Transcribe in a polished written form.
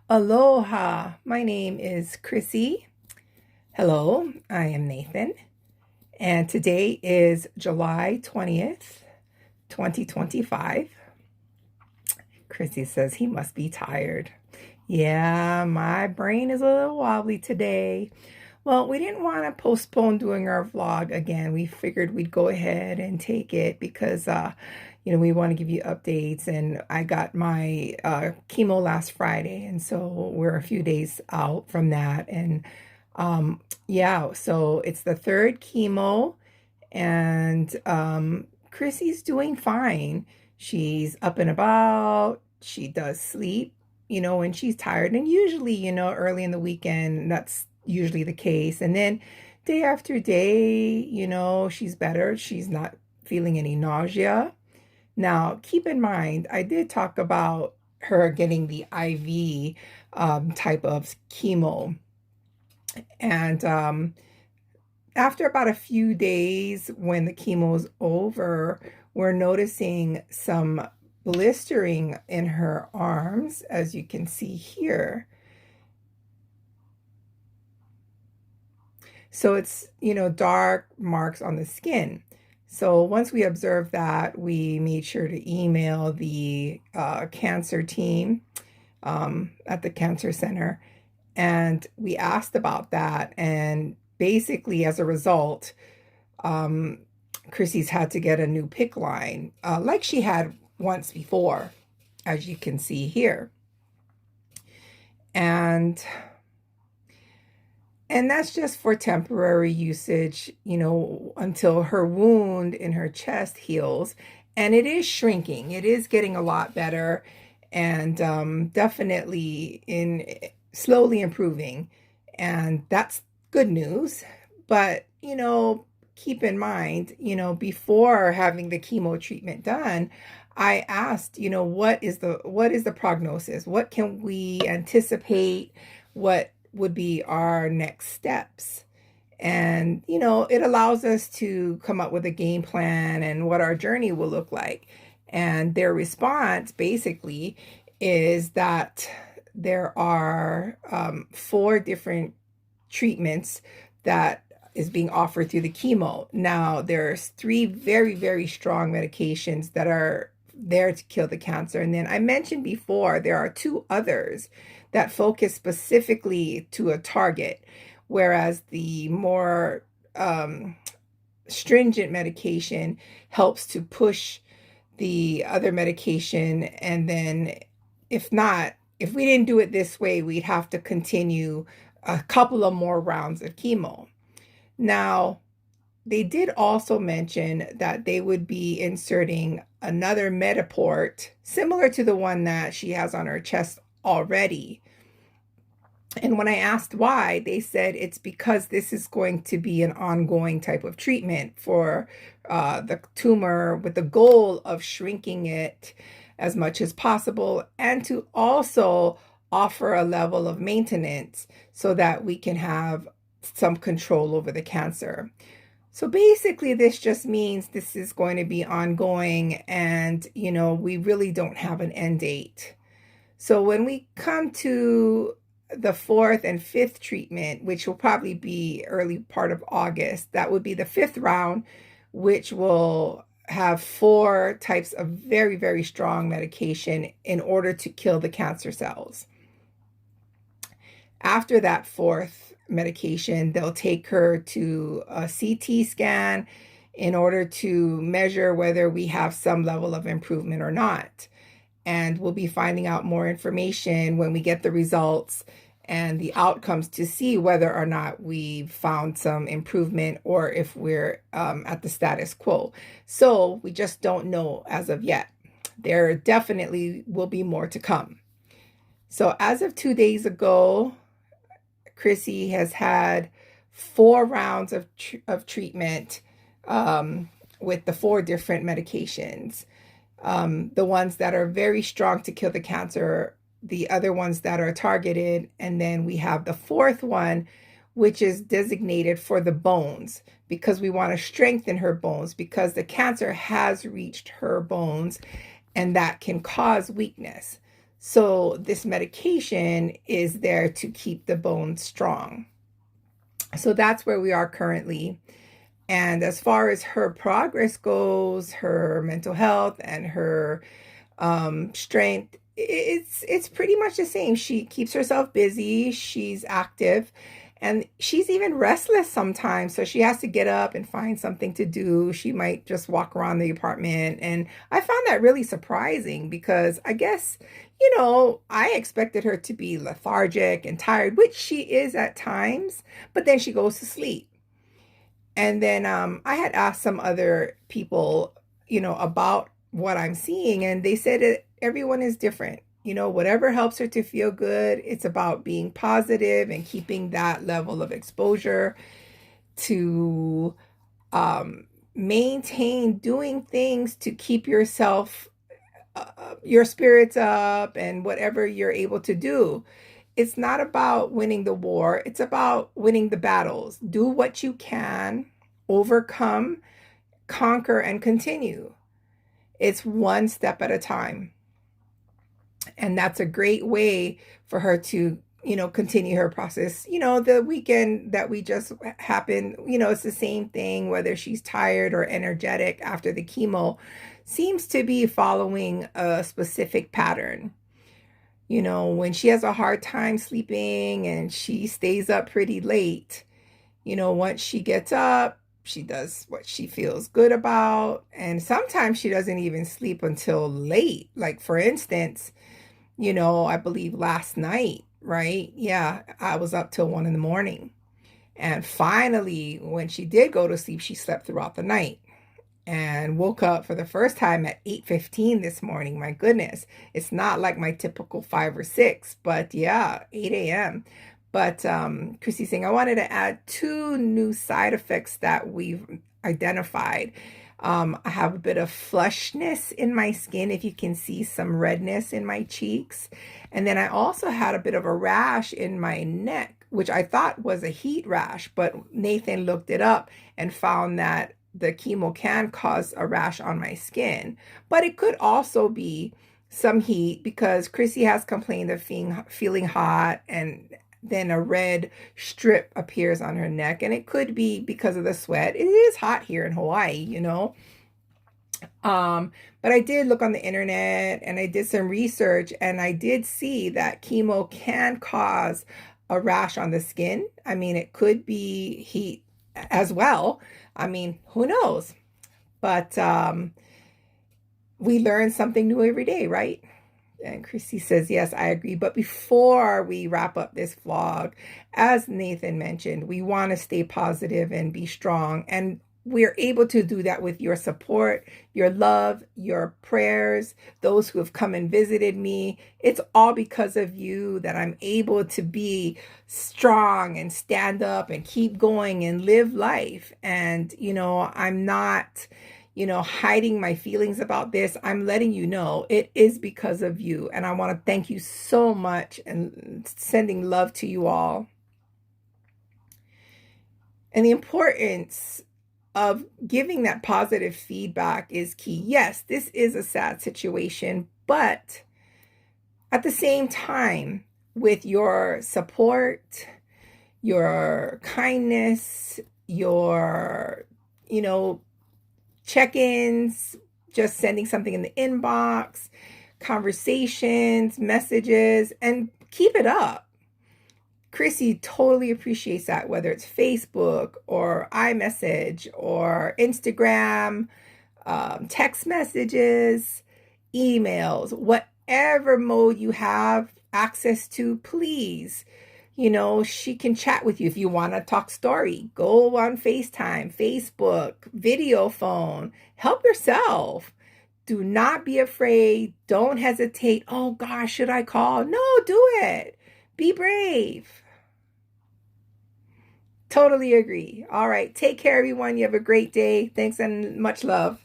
Aloha, my name is Chrissy. Hello, I am Nathan, and today is July 20th, 2025. Chrissy says he must be tired. Yeah, my brain is a little wobbly today. Well, we didn't want to postpone doing our vlog again. We figured we'd go ahead and take it because, we want to give you updates. And I got my chemo last Friday, and so we're a few days out from that. And yeah, so it's the third chemo, and Chrissy's doing fine. She's up and about. She does sleep, when she's tired. And usually, early in the weekend, that's usually the case. And then day after day, she's better. She's not feeling any nausea. Now, keep in mind, I did talk about her getting the IV type of chemo. And after about a few days, when the chemo's over, we're noticing some blistering in her arms, as you can see here. So it's, dark marks on the skin. So once we observed that, we made sure to email the cancer team at the cancer center. And we asked about that. And basically, as a result, Chrissy's had to get a new PICC line, like she had once before, as you can see here. And that's just for temporary usage, until her wound in her chest heals. And it is shrinking. It is getting a lot better, and definitely slowly improving. And that's good news. But, keep in mind, before having the chemo treatment done, I asked, what is the prognosis? What can we anticipate? What would be our next steps? And, it allows us to come up with a game plan and what our journey will look like. And their response basically is that there are 4 different treatments that is being offered through the chemo. Now, there's 3 very, very strong medications that are there to kill the cancer. And then I mentioned before, there are 2 others that focus specifically to a target, whereas the more stringent medication helps to push the other medication. And then if we didn't do it this way, we'd have to continue a couple of more rounds of chemo. Now, they did also mention that they would be inserting another Mediport, similar to the one that she has on her chest already. And when I asked why, they said it's because this is going to be an ongoing type of treatment for the tumor, with the goal of shrinking it as much as possible, and to also offer a level of maintenance so that we can have some control over the cancer. So basically, this just means this is going to be ongoing, and, we really don't have an end date. So when we come to the 4th and 5th treatment, which will probably be early part of August, that would be the 5th round, which will have 4 types of very, very strong medication in order to kill the cancer cells. After that 4th medication, they'll take her to a CT scan in order to measure whether we have some level of improvement or not. And we'll be finding out more information when we get the results and the outcomes to see whether or not we've found some improvement or if we're at the status quo. So we just don't know as of yet. There definitely will be more to come. So as of 2 days ago, Chrissy has had 4 rounds of treatment with the 4 different medications. The ones that are very strong to kill the cancer, the other ones that are targeted, and then we have the 4th one, which is designated for the bones, because we want to strengthen her bones, because the cancer has reached her bones and that can cause weakness. So this medication is there to keep the bones strong. So that's where we are currently. And as far as her progress goes, her mental health and her strength, it's pretty much the same. She keeps herself busy, she's active, and she's even restless sometimes. So she has to get up and find something to do. She might just walk around the apartment. And I found that really surprising because I guess, I expected her to be lethargic and tired, which she is at times, but then she goes to sleep. And then I had asked some other people, about what I'm seeing, and they said that everyone is different. Whatever helps her to feel good, it's about being positive and keeping that level of exposure to maintain doing things to keep your spirits up and whatever you're able to do. It's not about winning the war, it's about winning the battles. Do what you can, overcome, conquer, and continue. It's one step at a time. And that's a great way for her to, continue her process. The weekend that we just happened, it's the same thing, whether she's tired or energetic after the chemo, seems to be following a specific pattern. When she has a hard time sleeping and she stays up pretty late, once she gets up, she does what she feels good about. And sometimes she doesn't even sleep until late. Like, for instance, I believe last night, right? Yeah, I was up till 1 in the morning. And finally, when she did go to sleep, she slept throughout the night and woke up for the first time at 8:15 this morning. My goodness, it's not like my typical 5 or 6, but yeah, 8 a.m. But Chrissy's saying, I wanted to add 2 new side effects that we've identified. I have a bit of flushness in my skin, if you can see some redness in my cheeks. And then I also had a bit of a rash in my neck, which I thought was a heat rash, but Nathan looked it up and found that the chemo can cause a rash on my skin. But it could also be some heat because Chrissy has complained of feeling hot, and then a red strip appears on her neck, and it could be because of the sweat. It is hot here in Hawaii. But I did look on the internet and I did some research, and I did see that chemo can cause a rash on the skin. I mean, it could be heat as well. I mean, who knows? But we learn something new every day, right? And Chrissy says, yes, I agree. But before we wrap up this vlog, as Nathan mentioned, we want to stay positive and be strong. And we're able to do that with your support, your love, your prayers, those who have come and visited me. It's all because of you that I'm able to be strong and stand up and keep going and live life. And, I'm not hiding my feelings about this. I'm letting you know it is because of you. And I want to thank you so much and sending love to you all. And the importance of giving that positive feedback is key. Yes, this is a sad situation, but at the same time, with your support, your kindness, your, check-ins, just sending something in the inbox, conversations, messages, and keep it up. Chrissy totally appreciates that, whether it's Facebook or iMessage or Instagram, text messages, emails, whatever mode you have access to, please. She can chat with you. If you want to talk story, go on FaceTime, Facebook, video phone. Help yourself. Do not be afraid. Don't hesitate. Oh gosh, should I call? No, do it. Be brave. Totally agree. All right. Take care, everyone. You have a great day. Thanks and much love.